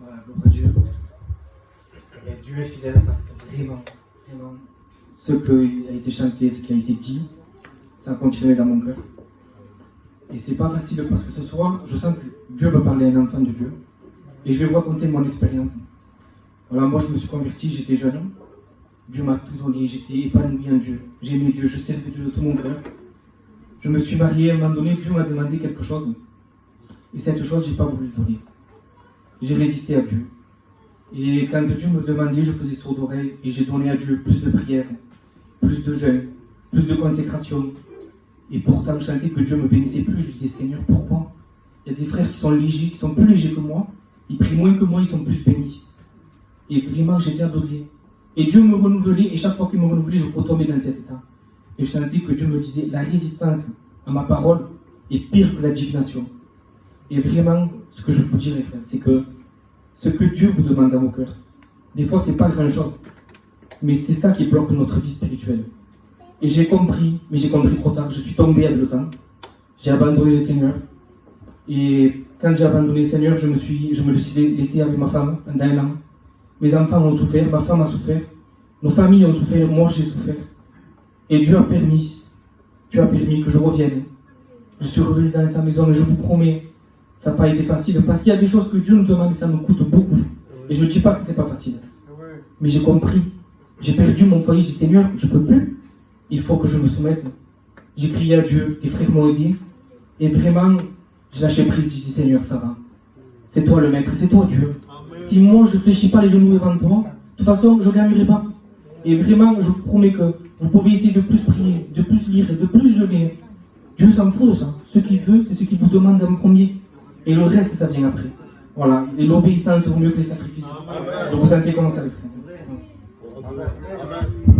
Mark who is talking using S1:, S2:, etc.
S1: Voilà, gloire à Dieu. Et Dieu est fidèle parce que vraiment, ce qui a été chanté, ce qui a été dit, ça a continué dans mon cœur. Et c'est pas facile parce que ce soir, je sens que Dieu veut parler à un enfant de Dieu. Et je vais vous raconter mon expérience. Voilà, moi je me suis converti, j'étais jeune. Dieu m'a tout donné, j'étais épanoui en Dieu. J'aimais Dieu, je servais Dieu de tout mon cœur. Je me suis marié, à un moment donné, Dieu m'a demandé quelque chose. Et cette chose, je n'ai pas voulu le donner. J'ai résisté à Dieu. Et quand Dieu me demandait, je faisais sourd d'oreille et j'ai donné à Dieu plus de prières, plus de jeûnes, plus de consécration. Et pourtant, je sentais que Dieu ne me bénissait plus. Je disais, Seigneur, pourquoi? Il y a des frères qui sont légers, qui sont plus légers que moi. Ils prient moins que moi, ils sont plus bénis. Et vraiment, j'étais aveuglé. Et Dieu me renouvelait, et chaque fois qu'il me renouvelait, je retombais dans cet état. Et je sentais que Dieu me disait, la résistance à ma parole est pire que la divination. Et vraiment, ce que je vous dirais, frère, c'est que ce que Dieu vous demande dans vos cœurs, des fois, c'est pas grand-chose. Mais c'est ça qui bloque notre vie spirituelle. Et j'ai compris, mais j'ai compris trop tard. Je suis tombé avec le temps. J'ai abandonné le Seigneur. Et quand j'ai abandonné le Seigneur, je me le suis laissé avec ma femme pendant 1 an. Mes enfants ont souffert, ma femme a souffert. Nos familles ont souffert, moi j'ai souffert. Et Dieu a permis que je revienne. Je suis revenu dans sa maison, mais je vous promets, ça n'a pas été facile. Parce qu'il y a des choses que Dieu nous demande et ça nous coûte beaucoup. Et je ne dis pas que ce n'est pas facile. Mais j'ai compris. J'ai perdu mon foyer, j'ai dit Seigneur, je ne peux plus. Il faut que je me soumette. J'ai crié à Dieu, tes frères m'ont aidé. Et vraiment, j'ai lâché prise, j'ai dit Seigneur, ça va. C'est toi le maître, c'est toi Dieu. Si moi je ne fléchis pas les genoux devant toi, de toute façon, je ne gagnerai pas. Et vraiment, je vous promets que vous pouvez essayer de plus prier, de plus lire et de plus jeûner. Dieu s'en fout de ça. Ce qu'il veut, c'est ce qu'il vous demande en premier. Et le reste, ça vient après. Voilà. Et l'obéissance vaut mieux que les sacrifices. Donc vous sentez comment ça va être. Amen.